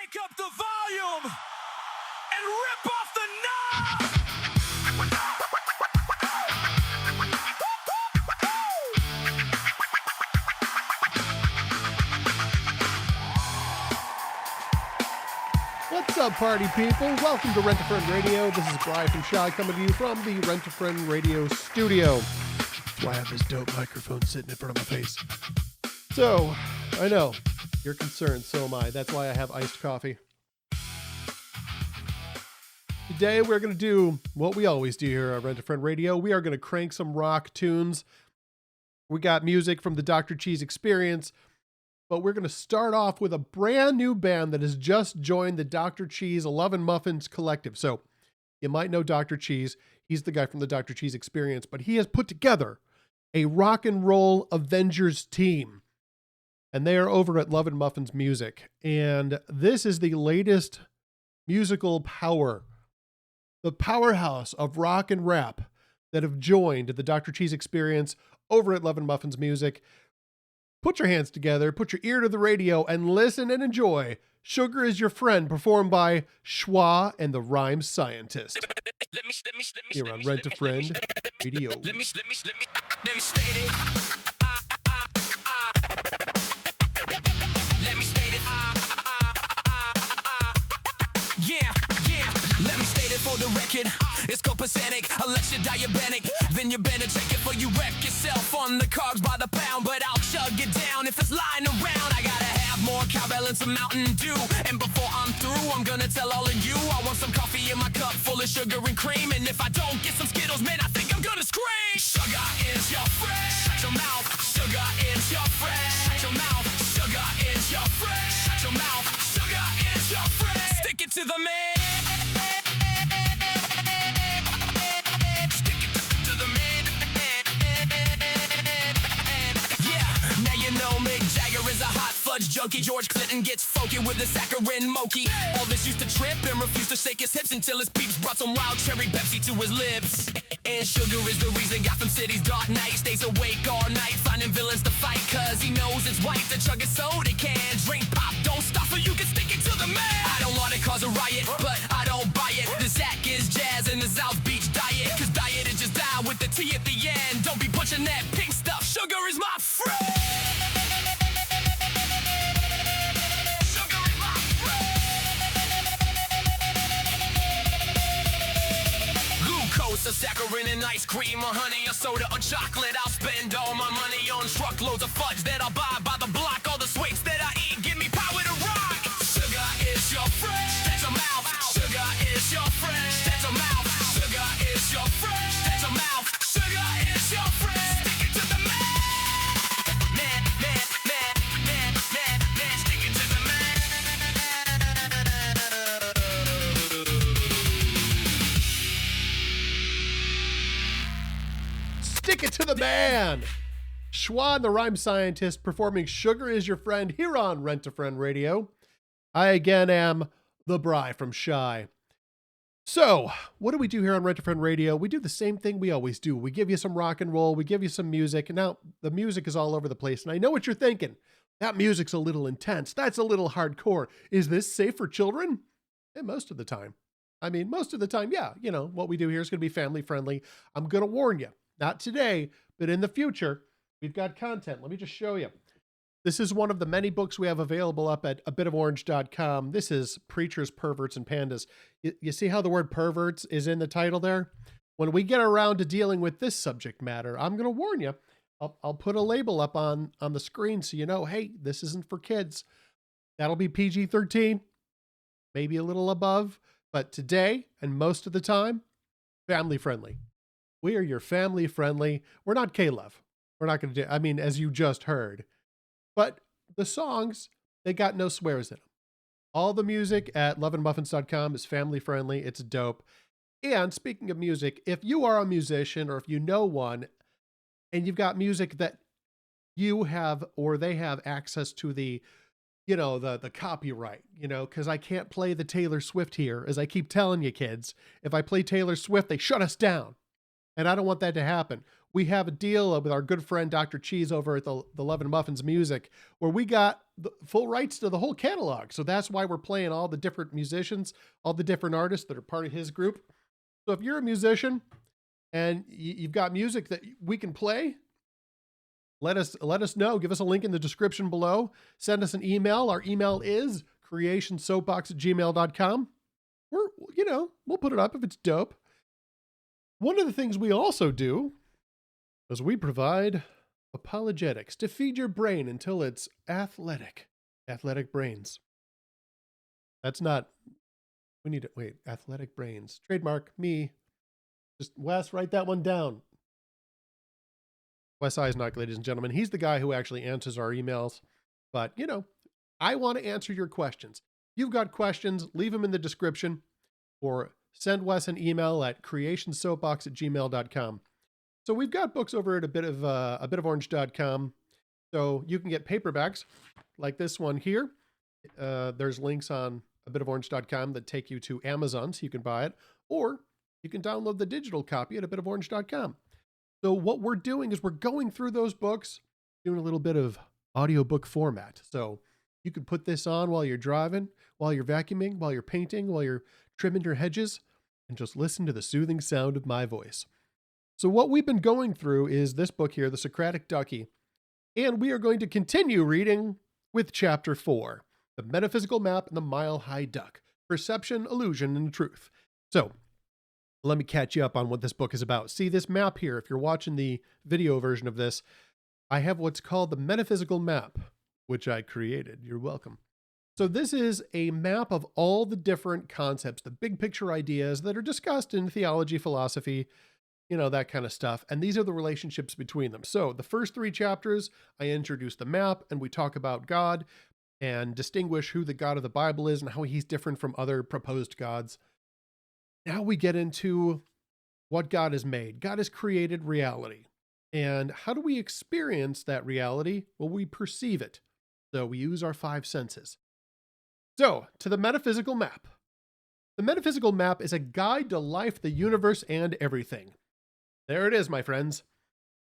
crank up the volume and rip off the knob. What's up, party people? Welcome to Rent-A-Friend Radio. This is Brian from Shwa coming to you from the Rent-A-Friend Radio studio. That's why I have this dope microphone sitting in front of my face. So, I know, you're concerned, so am I. That's why I have iced coffee. Today, we're going to do what we always do here at Rent-A-Friend Radio. We are going to crank some rock tunes. We got music from the Dr. Cheese Experience, but we're going to start off with a brand new band that has just joined the Dr. Cheese 11 Muffins Collective. So, you might know Dr. Cheese. He's the guy from the Dr. Cheese Experience, but he has put together a rock and roll Avengers team. And they are over at Love and Muffins Music. And this is the latest musical power, the powerhouse of rock and rap that have joined the Dr. Cheese Experience over at Love and Muffins Music. Put your hands together, put your ear to the radio, and listen and enjoy Sugar Is Your Friend, performed by Shwa and the Rhyme Scientist. Here on Rent-A-Friend Radio. Let me state it. Let me state it for the record. It's copacetic, unless you're diabetic. Then you better check it for you wreck yourself on the carbs by the pound. But I'll chug it down if it's lying around. I gotta have more cowbell and some Mountain Dew. And before I'm through, I'm gonna tell all of you I want some coffee in my cup full of sugar and cream. And if I don't get some Skittles, man, I think I'm gonna scream. Sugar is your friend. Shut your mouth. Sugar is your friend. Shut your mouth. Sugar is your friend. Shut your mouth. Sugar is your friend. Stick it to the man. Junkie George Clinton gets funky with the saccharin mochi. Elvis used to trip and refuse to shake his hips until his peeps brought some wild cherry Pepsi to his lips. And sugar is the reason Gotham City's dark night stays awake all night, finding villains to fight, cause he knows it's white to chug his soda can. Drink pop, don't stop, or you can stick it to the man. I don't wanna cause a riot, but I don't buy it. The Zach is jazz and the South Beach diet, cause diet is just die with the T at the end. Don't be pushing that pink stuff, sugar is my friend. A saccharin and ice cream or honey or soda or chocolate. I'll spend all my money on truckloads of fudge that I'll buy by the block. All the sweets that I eat give me power to rock. Sugar is your friend. Shut your mouth. Sugar is your friend. Shut your mouth. Sugar is your friend. Shut your mouth. Sugar is your friend. Stick it to the man. Stick it to the man. Stick it to the man! Shwa and the Rhyme Scientist performing Sugar Is Your Friend here on Rent-A-Friend Radio. I again am the Bri from Shy. So, what do we do here on Rent-A-Friend Radio? We do the same thing we always do. We give you some rock and roll, we give you some music, and now the music is all over the place. And I know what you're thinking. That music's a little intense. That's a little hardcore. Is this safe for children? Yeah, most of the time. I mean, most of the time, yeah. You know, what we do here is going to be family friendly. I'm going to warn you. Not today, but in the future, we've got content. Let me just show you. This is one of the many books we have available up at abitoforange.com. This is Preachers, Perverts, and Pandas. You see how the word perverts is in the title there? When we get around to dealing with this subject matter, I'm going to warn you. I'll put a label up on the screen so you know, hey, this isn't for kids. That'll be PG-13, maybe a little above. But today, and most of the time, family friendly. We are your family friendly. We're not K-Love. We're not going to do, I mean, as you just heard. But the songs, they got no swears in them. All the music at loveandmuffins.com is family friendly. It's dope. And speaking of music, if you are a musician or if you know one and you've got music that you have or they have access to the copyright, because I can't play the Taylor Swift here, as I keep telling you kids. If I play Taylor Swift, they shut us down. And I don't want that to happen. we have a deal with our good friend Dr. Cheese over at the Love and Muffins Music, where we got the full rights to the whole catalog. So that's why we're playing all the different musicians, all the different artists that are part of his group. So if you're a musician and you've got music that we can play, let us know. Give us a link in the description below. Send us an email. Our email is creationsoapbox@gmail.com. We'll put it up if it's dope. One of the things we also do is we provide apologetics to feed your brain until it's athletic. Athletic brains. That's not, we need to, wait, athletic brains. Trademark, me. Just, Wes, write that one down. Wes Eisnock, ladies and gentlemen. He's the guy who actually answers our emails. But, I want to answer your questions. You've got questions, leave them in the description or send Wes an email at creationsoapbox@gmail.com. So we've got books over at a bit of orange.com. So you can get paperbacks like this one here. There's links on a bit of orange.com that take you to Amazon so you can buy it, or you can download the digital copy at a bit of orange.com. So what we're doing is we're going through those books, doing a little bit of audiobook format. So you can put this on while you're driving, while you're vacuuming, while you're painting, while you're trimming your hedges, and just listen to the soothing sound of my voice. So what we've been going through is this book here, The Socratic Ducky, and we are going to continue reading with Chapter 4, The Metaphysical Map and the Mile-High Duck, Perception, Illusion, and Truth. So let me catch you up on what this book is about. See this map here, if you're watching the video version of this, I have what's called the metaphysical map, which I created. You're welcome. So this is a map of all the different concepts, the big picture ideas that are discussed in theology, philosophy, that kind of stuff. And these are the relationships between them. So the first 3 chapters, I introduce the map and we talk about God and distinguish who the God of the Bible is and how he's different from other proposed gods. Now we get into what God has made. God has created reality. And how do we experience that reality? Well, we perceive it. So we use our 5 senses. So, to the metaphysical map. The metaphysical map is a guide to life, the universe, and everything. There it is, my friends.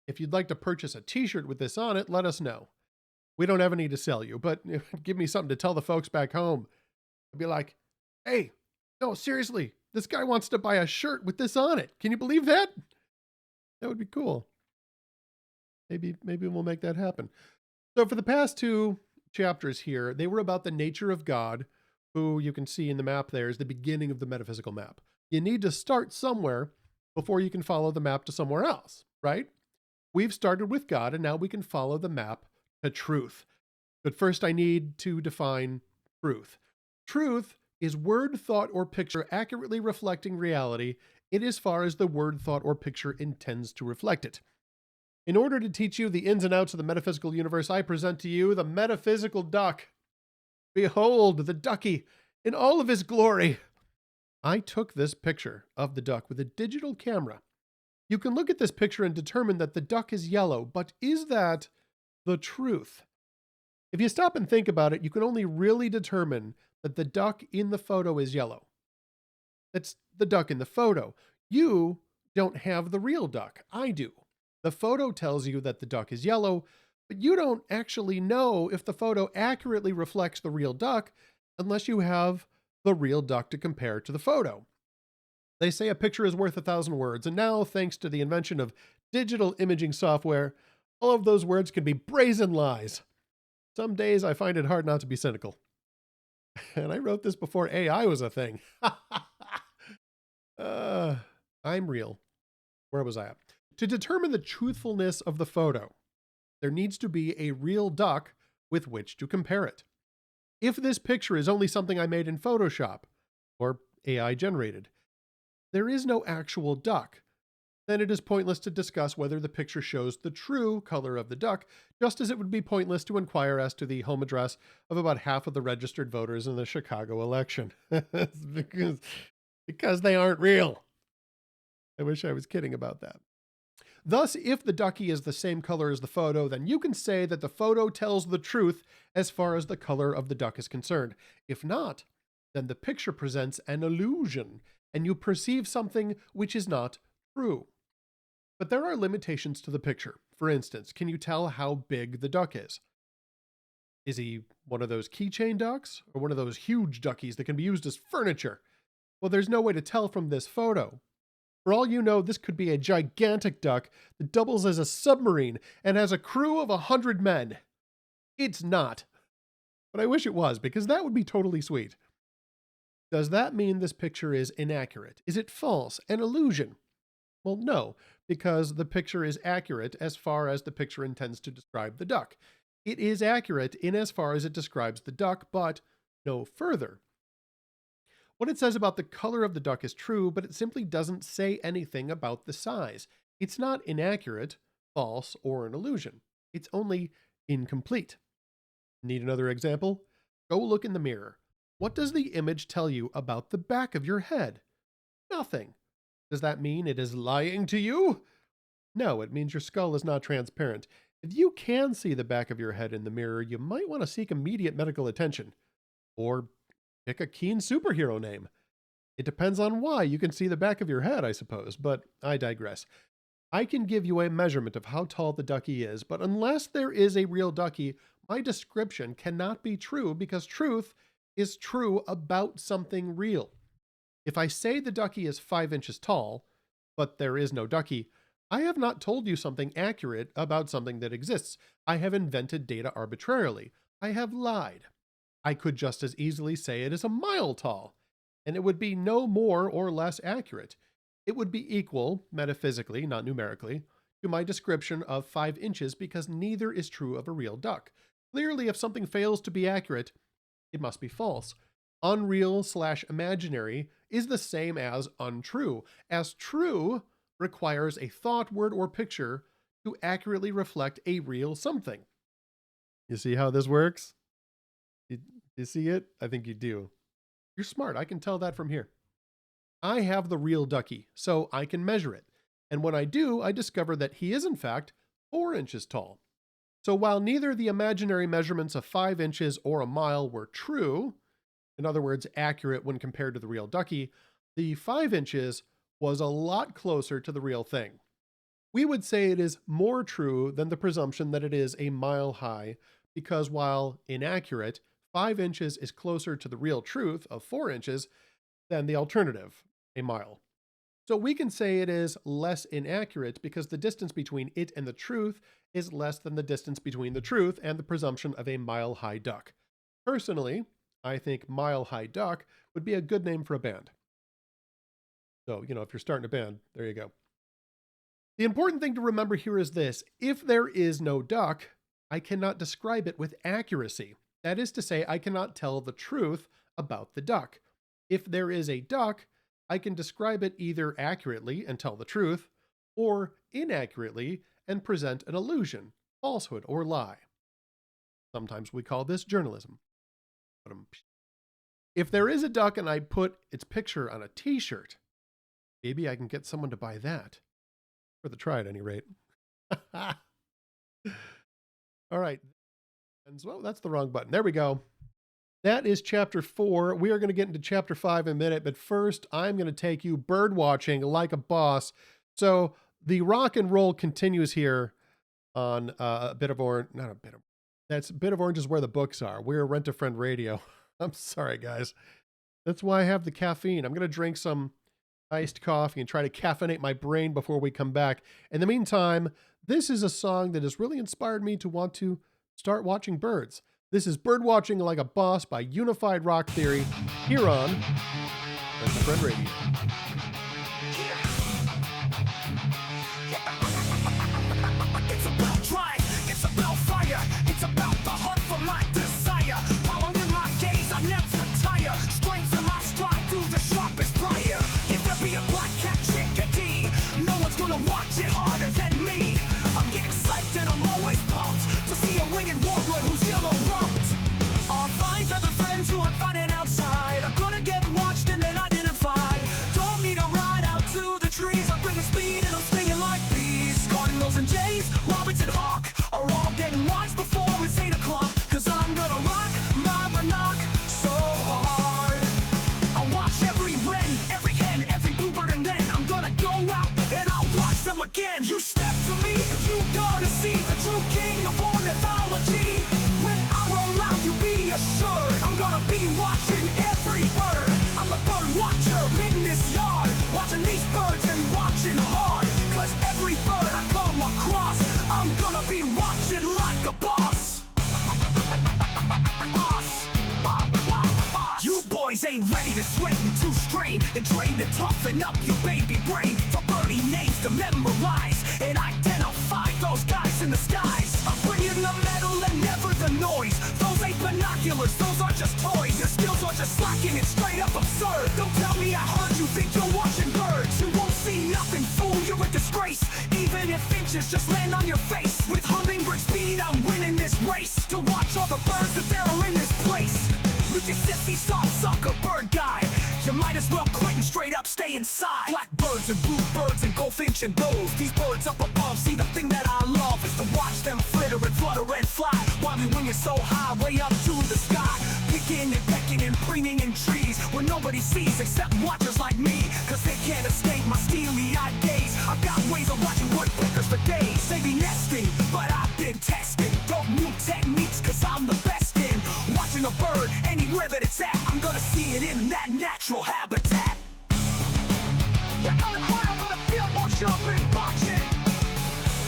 If you'd like to purchase a t-shirt with this on it, let us know. We don't have any to sell you, but give me something to tell the folks back home. I'd be like, hey, no, seriously, this guy wants to buy a shirt with this on it. Can you believe that? That would be cool. Maybe we'll make that happen. So for the past 2 chapters here, they were about the nature of God, who you can see in the map there is the beginning of the metaphysical map. You need to start somewhere before you can follow the map to somewhere else, right? We've started with God, and now we can follow the map to truth. But first I need to define truth. Truth is word, thought, or picture accurately reflecting reality in as far as the word, thought, or picture intends to reflect it. In order to teach you the ins and outs of the metaphysical universe, I present to you the metaphysical duck. Behold the ducky in all of his glory. I took this picture of the duck with a digital camera. You can look at this picture and determine that the duck is yellow, but is that the truth? If you stop and think about it, you can only really determine that the duck in the photo is yellow. That's the duck in the photo. You don't have the real duck. I do. The photo tells you that the duck is yellow, but you don't actually know if the photo accurately reflects the real duck unless you have the real duck to compare to the photo. They say a picture is worth 1,000 words, and now, thanks to the invention of digital imaging software, all of those words can be brazen lies. Some days I find it hard not to be cynical. And I wrote this before AI was a thing. I'm real. Where was I at? To determine the truthfulness of the photo, there needs to be a real duck with which to compare it. If this picture is only something I made in Photoshop or AI generated, there is no actual duck. Then it is pointless to discuss whether the picture shows the true color of the duck, just as it would be pointless to inquire as to the home address of about half of the registered voters in the Chicago election. because they aren't real. I wish I was kidding about that. Thus, if the ducky is the same color as the photo, then you can say that the photo tells the truth as far as the color of the duck is concerned. If not, then the picture presents an illusion, and you perceive something which is not true. But there are limitations to the picture. For instance, can you tell how big the duck is? Is he one of those keychain ducks or one of those huge duckies that can be used as furniture? Well, there's no way to tell from this photo. For all you know, this could be a gigantic duck that doubles as a submarine and has a crew of 100 men. It's not. But I wish it was, because that would be totally sweet. Does that mean this picture is inaccurate? Is it false? An illusion? Well, no, because the picture is accurate as far as the picture intends to describe the duck. It is accurate in as far as it describes the duck, but no further. What it says about the color of the duck is true, but it simply doesn't say anything about the size. It's not inaccurate, false, or an illusion. It's only incomplete. Need another example? Go look in the mirror. What does the image tell you about the back of your head? Nothing. Does that mean it is lying to you? No, it means your skull is not transparent. If you can see the back of your head in the mirror, you might want to seek immediate medical attention. Or pick a keen superhero name. It depends on why you can see the back of your head, I suppose, but I digress. I can give you a measurement of how tall the ducky is, but unless there is a real ducky, my description cannot be true because truth is true about something real. If I say the ducky is 5 inches tall, but there is no ducky, I have not told you something accurate about something that exists. I have invented data arbitrarily. I have lied. I could just as easily say it is a mile tall, and it would be no more or less accurate. It would be equal, metaphysically, not numerically, to my description of 5 inches because neither is true of a real duck. Clearly, if something fails to be accurate, it must be false. Unreal/imaginary is the same as untrue, as true requires a thought, word, or picture to accurately reflect a real something. You see how this works? You see it? I think you do. You're smart. I can tell that from here. I have the real ducky, so I can measure it. And when I do, I discover that he is in fact 4 inches tall. So while neither the imaginary measurements of 5 inches or a mile were true, in other words, accurate when compared to the real ducky, the 5 inches was a lot closer to the real thing. We would say it is more true than the presumption that it is a mile high, because while inaccurate, 5 inches is closer to the real truth of 4 inches than the alternative, a mile. So we can say it is less inaccurate because the distance between it and the truth is less than the distance between the truth and the presumption of a mile-high duck. Personally, I think Mile High Duck would be a good name for a band. So, if you're starting a band, there you go. The important thing to remember here is this: if there is no duck, I cannot describe it with accuracy. That is to say, I cannot tell the truth about the duck. If there is a duck, I can describe it either accurately and tell the truth, or inaccurately and present an illusion, falsehood, or lie. Sometimes we call this journalism. If there is a duck and I put its picture on a t-shirt, maybe I can get someone to buy that. For the try at any rate. All right. And so that's the wrong button. There we go. That is chapter 4. We are going to get into chapter 5 in a minute, but first I'm going to take you bird watching like a boss. So the rock and roll continues here on a bit of orange. Not a bit of. That's a bit of orange is where the books are. We're Rent-A-Friend Radio. I'm sorry, guys. That's why I have the caffeine. I'm going to drink some iced coffee and try to caffeinate my brain before we come back. In the meantime, this is a song that has really inspired me to want to start watching birds. This is Birdwatching Like a Boss by Unified Rock Theory here on Rent-A-Friend Radio. It's about drive, it's about fire, it's about the hunt for my desire. Following my gaze, I never tire. Strength in my stride through the sharpest briar. If there be a black cat chickadee, no one's gonna watch it harder than me. I'm getting psyched and I'm always pumped to see a winged warbler who's yellow rumped. All 5 other friends who are fighting outside are gonna get watched and then identified. Don't need be watching every bird. I'm a bird watcher in this yard, watching these birds and watching hard. Cause every bird I come across, I'm gonna be watching like a boss. You boys ain't ready to sweat and to strain and train to toughen up your baby brain for birdie names to memorize and identify those guys in the skies. I'm bringing the metal and never the noise. Those ain't binoculars, those are just toys. Your skills are just slacking and straight up absurd. Don't tell me I heard you think you're watching birds. You won't see nothing, fool, you're a disgrace. Even if inches just land on your face. With hummingbird speed, I'm winning this race. To watch all the birds that there are in this place. With your sissy soft sucker bird guy, you might as well quit and straight up stay inside. Blackbirds and bluebirds and goldfinch and doves. These birds up above, see the thing that I love is to watch them flitter and flutter and fly. While we wing it so high, way up to the sky. Picking and pecking and preening in trees where nobody sees except watchers like me. Cause they can't escape my steely-eyed gaze. I've got ways of watching woodpeckers for days. They be nesting, but I've been testing dope new techniques cause I'm the best in watching a bird anywhere that it's at. I'm gonna see it in that natural habitat. You're gonna cry over the field, won't you be watching?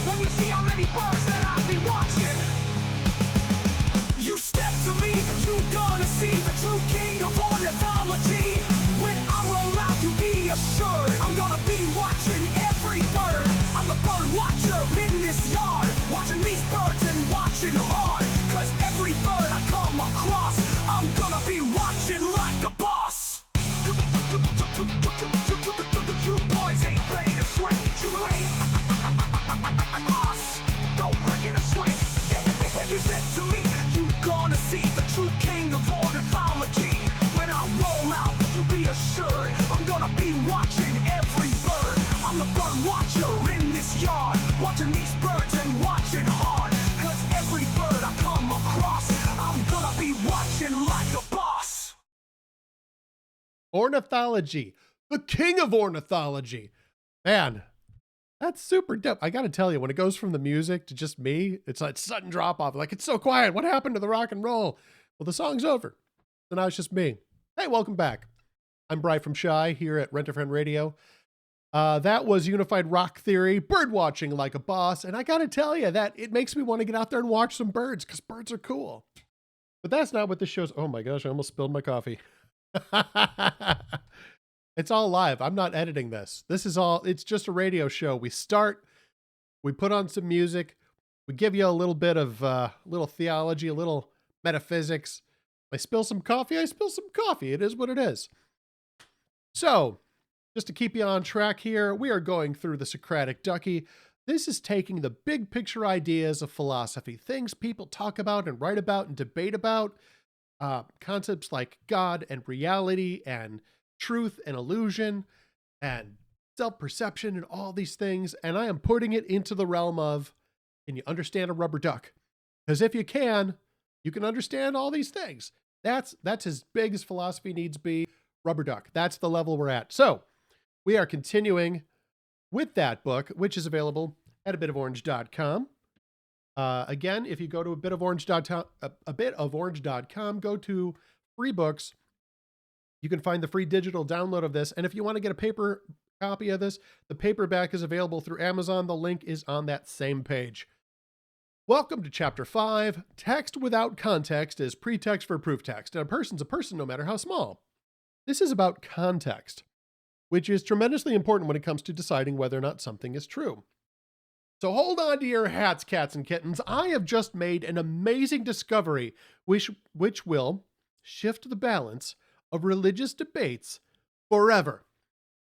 When you see how many birds that I'll be watching. You step to me, you gonna see the true king of ornithology. When I roll out, you be assured I'm gonna be watching every bird. I'm a bird watcher in this yard, watching these birds and watching hard. Cause every bird I come across, I'm gonna be watching like a boss. You boys ain't ready to swing, you ain't. Boss, don't bring it a swing. You said to me, you gonna see the true king of ornithology. When I roll out, you be assured I'm gonna be watching every bird. I'm the bird watcher in this yard, watching these birds and watching hard. Cause every bird I come across, I'm gonna be watching like a boss. Ornithology, the king of ornithology. Man, that's super dope. I gotta tell you, when it goes from the music to just me, it's like sudden drop off. Like, it's so quiet. What happened to the rock and roll? Well, the song's over. So now it's just me. Hey, welcome back. I'm Bri from Shwa here at Rent a Friend Radio. That was Unified Rock Theory, Birdwatching like a boss. And I gotta tell you that it makes me want to get out there and watch some birds because birds are cool. But that's not what this show's. Oh my gosh, I almost spilled my coffee. It's all live. I'm not editing this. This is all, it's just a radio show. We start, we put on some music, we give you a little bit of little theology, a little metaphysics. I spill some coffee, I spill some coffee. It is what it is. So, just to keep you on track here, we are going through the Socratic Ducky. This is taking the big picture ideas of philosophy, things people talk about and write about and debate about, concepts like God and reality and truth and illusion and self-perception and all these things. And I am putting it into the realm of, can you understand a rubber duck? Because if you can understand all these things. That's as big as philosophy needs to be. Rubber duck. That's the level we're at. So we are continuing with that book, which is available at abitoforange.com. Again, if you go to abitoforange.com, go to free books. You can find the free digital download of this. And if you want to get a paper copy of this, the paperback is available through Amazon. The link is on that same page. Welcome to Chapter 5. Text without context is pretext for proof text. And a person's a person no matter how small. This is about context, which is tremendously important when it comes to deciding whether or not something is true. So hold on to your hats, cats and kittens. I have just made an amazing discovery which will shift the balance of religious debates forever.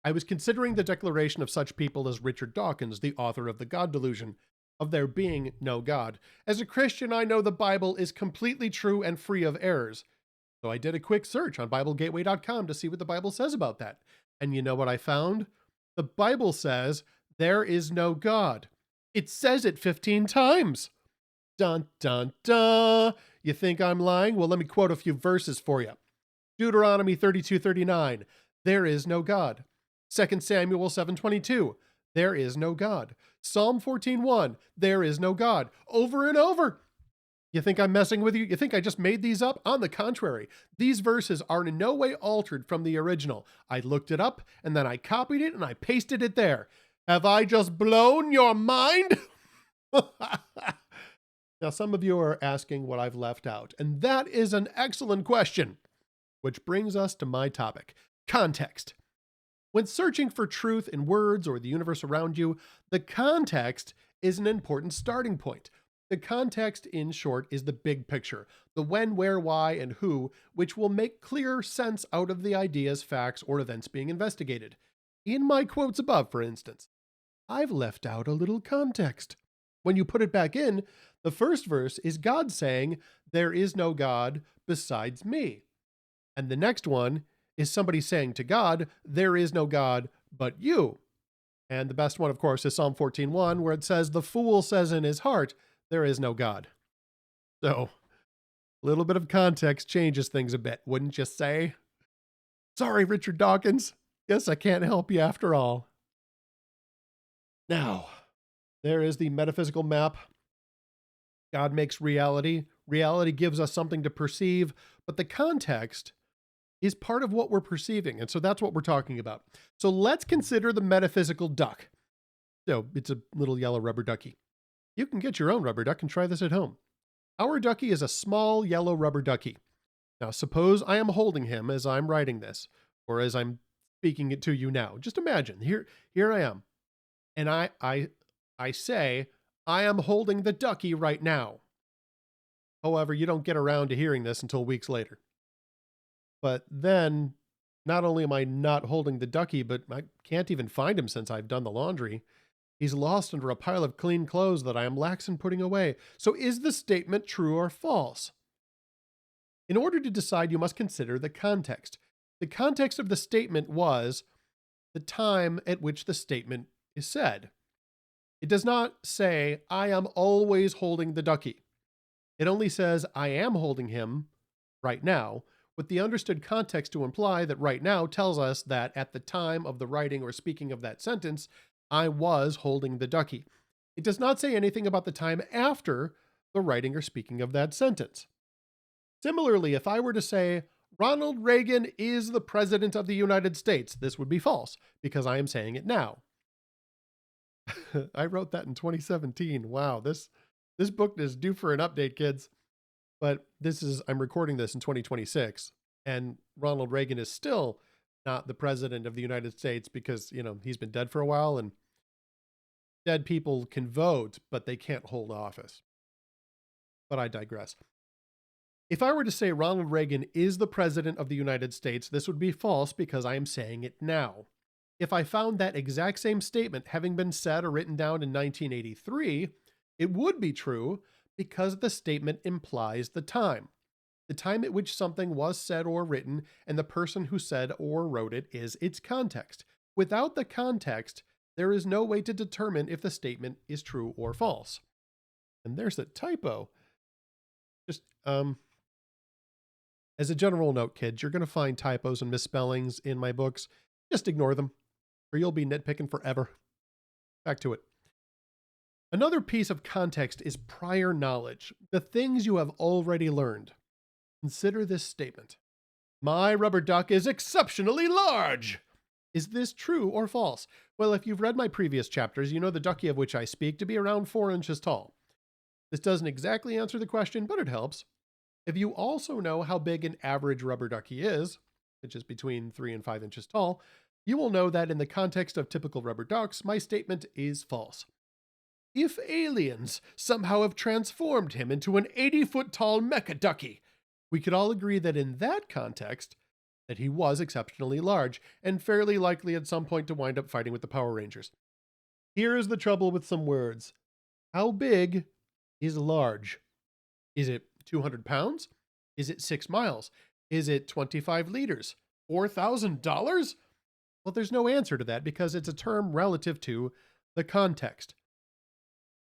I was considering the declaration of such people as Richard Dawkins, the author of The God Delusion, of there being no God. As a Christian, I know the Bible is completely true and free of errors. So I did a quick search on BibleGateway.com to see what the Bible says about that. And you know what I found? The Bible says there is no God. It says it 15 times. Dun, dun, dun. You think I'm lying? Well, let me quote a few verses for you. Deuteronomy 32:39. There is no God. 2 Samuel 7:22. There is no God. Psalm 14:1. There is no God. Over and over. You think I'm messing with you? You think I just made these up? On the contrary, these verses are in no way altered from the original. I looked it up and then I copied it and I pasted it there. Have I just blown your mind? Now, some of you are asking what I've left out, and that is an excellent question, which brings us to my topic, context. When searching for truth in words or the universe around you, the context is an important starting point. The context, in short, is the big picture, the when, where, why, and who, which will make clear sense out of the ideas, facts, or events being investigated. In my quotes above, for instance, I've left out a little context. When you put it back in, the first verse is God saying, "There is no God besides me." And the next one is somebody saying to God, "There is no God but you." And the best one, of course, is Psalm 14:1, where it says, "The fool says in his heart, there is no God." So, a little bit of context changes things a bit, wouldn't you say? Sorry, Richard Dawkins. Guess I can't help you after all. Now, there is the metaphysical map. God makes reality. Reality gives us something to perceive, but the context is part of what we're perceiving. And so that's what we're talking about. So let's consider the metaphysical duck. So it's a little yellow rubber ducky. You can get your own rubber duck and try this at home. Our ducky is a small yellow rubber ducky. Now, suppose I am holding him as I'm writing this, or as I'm speaking it to you now. Just imagine, here I am. And I say, I am holding the ducky right now. However, you don't get around to hearing this until weeks later. But then, not only am I not holding the ducky, but I can't even find him since I've done the laundry. He's lost under a pile of clean clothes that I am lax in putting away. So is the statement true or false? In order to decide, you must consider the context. The context of the statement was the time at which the statement is said. It does not say, I am always holding the ducky. It only says, I am holding him right now, with the understood context to imply that right now tells us that at the time of the writing or speaking of that sentence, I was holding the ducky. It does not say anything about the time after the writing or speaking of that sentence. Similarly, if I were to say, Ronald Reagan is the President of the United States, this would be false because I am saying it now. I wrote that in 2017. Wow, this book is due for an update, kids. But I'm recording this in 2026, and Ronald Reagan is still not the President of the United States because, he's been dead for a while, and dead people can vote, but they can't hold office. But I digress. If I were to say Ronald Reagan is the President of the United States, this would be false because I am saying it now. If I found that exact same statement having been said or written down in 1983, it would be true because the statement implies the time at which something was said or written, and the person who said or wrote it is its context. Without the context, there is no way to determine if the statement is true or false. And there's a typo. Just, as a general note, kids, you're going to find typos and misspellings in my books. Just ignore them, or you'll be nitpicking forever. Back to it. Another piece of context is prior knowledge, the things you have already learned. Consider this statement. My rubber duck is exceptionally large. Is this true or false? Well, if you've read my previous chapters, you know the ducky of which I speak to be around 4 inches tall. This doesn't exactly answer the question, but it helps. If you also know how big an average rubber ducky is, which is between 3 and 5 inches tall, you will know that in the context of typical rubber ducks, my statement is false. If aliens somehow have transformed him into an 80-foot tall mecha ducky, we could all agree that in that context, that he was exceptionally large and fairly likely at some point to wind up fighting with the Power Rangers. Here is the trouble with some words. How big is large? Is it 200 pounds? Is it 6 miles? Is it 25 liters? $4,000? Well, there's no answer to that because it's a term relative to the context.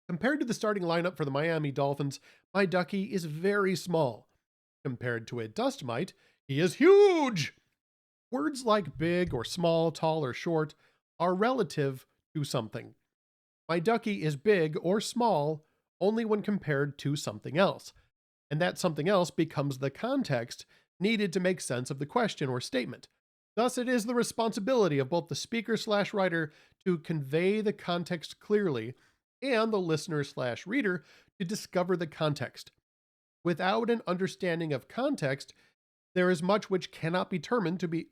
Compared to the starting lineup for the Miami Dolphins, my ducky is very small. Compared to a dust mite, he is huge. Words like big or small, tall or short are relative to something. My ducky is big or small only when compared to something else. and that something else becomes the context needed to make sense of the question or statement. Thus, it is the responsibility of both the speaker/writer to convey the context clearly and the listener/reader to discover the context. Without an understanding of context, there is much which cannot be determined.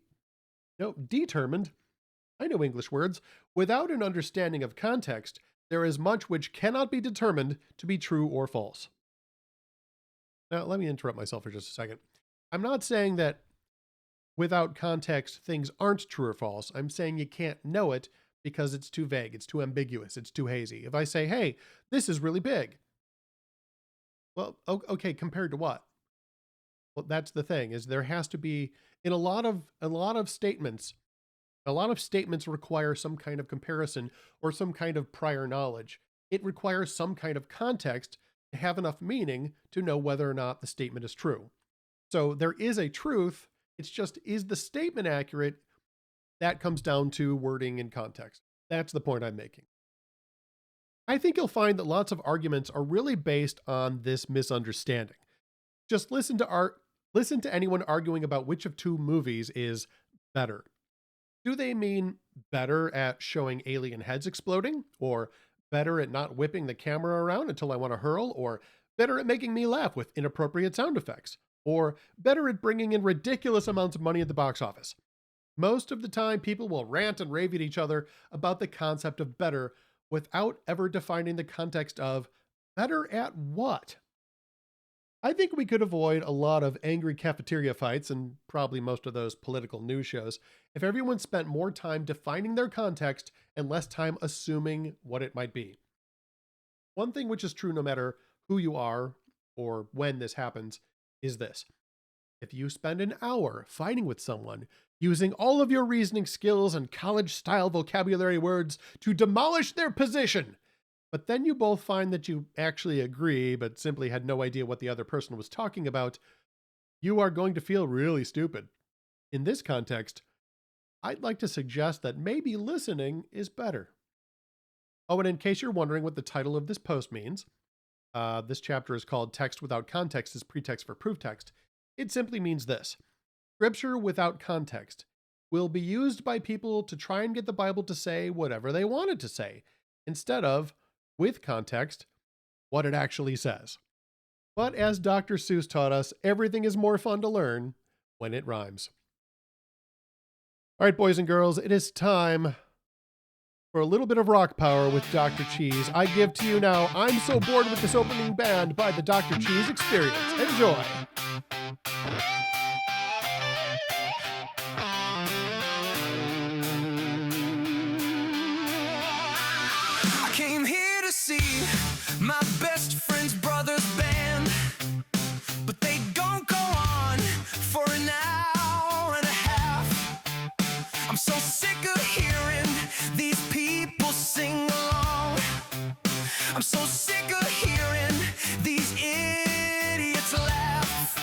I know English words. Without an understanding of context, there is much which cannot be determined to be true or false. Now, let me interrupt myself for just a second. I'm not saying that without context, things aren't true or false. I'm saying you can't know it because it's too vague, it's too ambiguous, it's too hazy. If I say, hey, this is really big. Well, okay, compared to what? Well, that's the thing, is there has to be, in a lot of statements require some kind of comparison or some kind of prior knowledge. It requires some kind of context to have enough meaning to know whether or not the statement is true. So there is a truth. It's just, is the statement accurate? That comes down to wording and context. That's the point I'm making. I think you'll find that lots of arguments are really based on this misunderstanding. Just listen to anyone arguing about which of two movies is better. Do they mean better at showing alien heads exploding, or better at not whipping the camera around until I want to hurl, or better at making me laugh with inappropriate sound effects, or better at bringing in ridiculous amounts of money at the box office? Most of the time, people will rant and rave at each other about the concept of better without ever defining the context of better at what. I think we could avoid a lot of angry cafeteria fights and probably most of those political news shows if everyone spent more time defining their context and less time assuming what it might be. One thing which is true no matter who you are or when this happens is this. If you spend an hour fighting with someone, using all of your reasoning skills and college-style vocabulary words to demolish their position, but then you both find that you actually agree but simply had no idea what the other person was talking about, you are going to feel really stupid. In this context, I'd like to suggest that maybe listening is better. Oh, and in case you're wondering what the title of this post means, this chapter is called Text Without Context is Pretext for Proof Text. It simply means this. Scripture without context will be used by people to try and get the Bible to say whatever they want it to say, instead of, with context, what it actually says. But as Dr. Seuss taught us, everything is more fun to learn when it rhymes. All right, boys and girls, it is time for a little bit of rock power with Dr. Cheese. I give to you now, I'm So Bored with This Opening Band by the Dr. Cheese Experience. Enjoy. I came here to see my best friend's brother's band, but they don't go on for an hour and a half. I'm so sick of hearing these people sing along. I'm so sick of hearing these idiots laugh.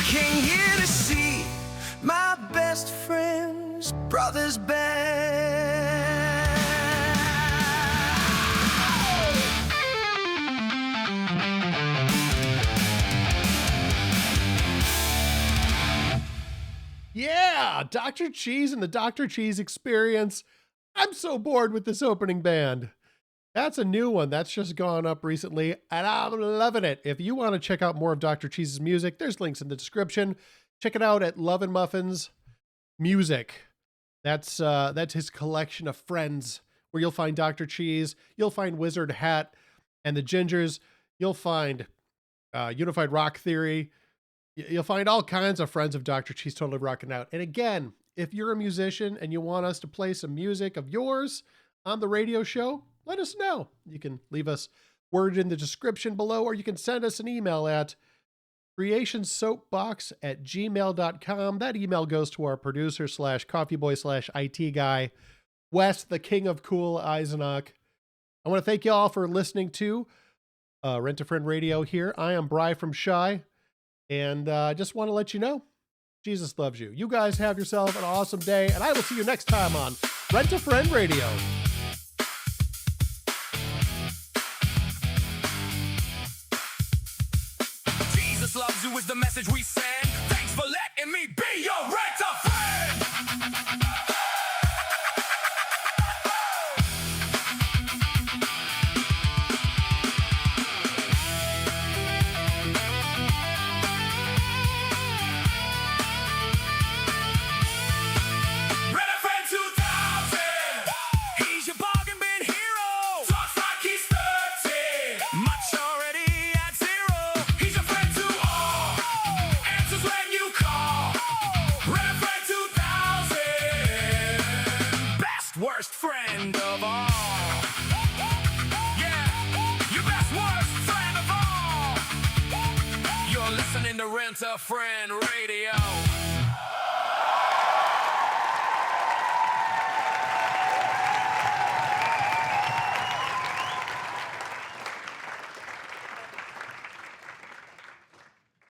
came here to see my best friend's brother's band. Yeah, Dr. Cheese and the Dr. Cheese Experience. I'm so bored with this opening band. That's a new one. That's just gone up recently, and I'm loving it. If you want to check out more of Dr. Cheese's music, there's links in the description. Check it out at Love and Muffins Music. That's his collection of friends, where you'll find Dr. Cheese, you'll find Wizard Hat and the Gingers, you'll find Unified Rock Theory. You'll find all kinds of friends of Dr. Cheese totally rocking out. And again, if you're a musician and you want us to play some music of yours on the radio show, let us know. You can leave us word in the description below, or you can send us an email at creationsoapbox@gmail.com. That email goes to our producer / coffeeboy / IT guy, Wes, the king of cool Eisenach. I want to thank you all for listening to Rent a Friend Radio here. I am Bri from Shy. And I just want to let you know, Jesus loves you. You guys have yourself an awesome day, and I will see you next time on Rent a Friend Radio. Jesus loves you is the message we send. Thanks for letting me be your rent a friend. Worst friend of all. Yeah, your best worst friend of all. You're listening to Rent a Friend Radio.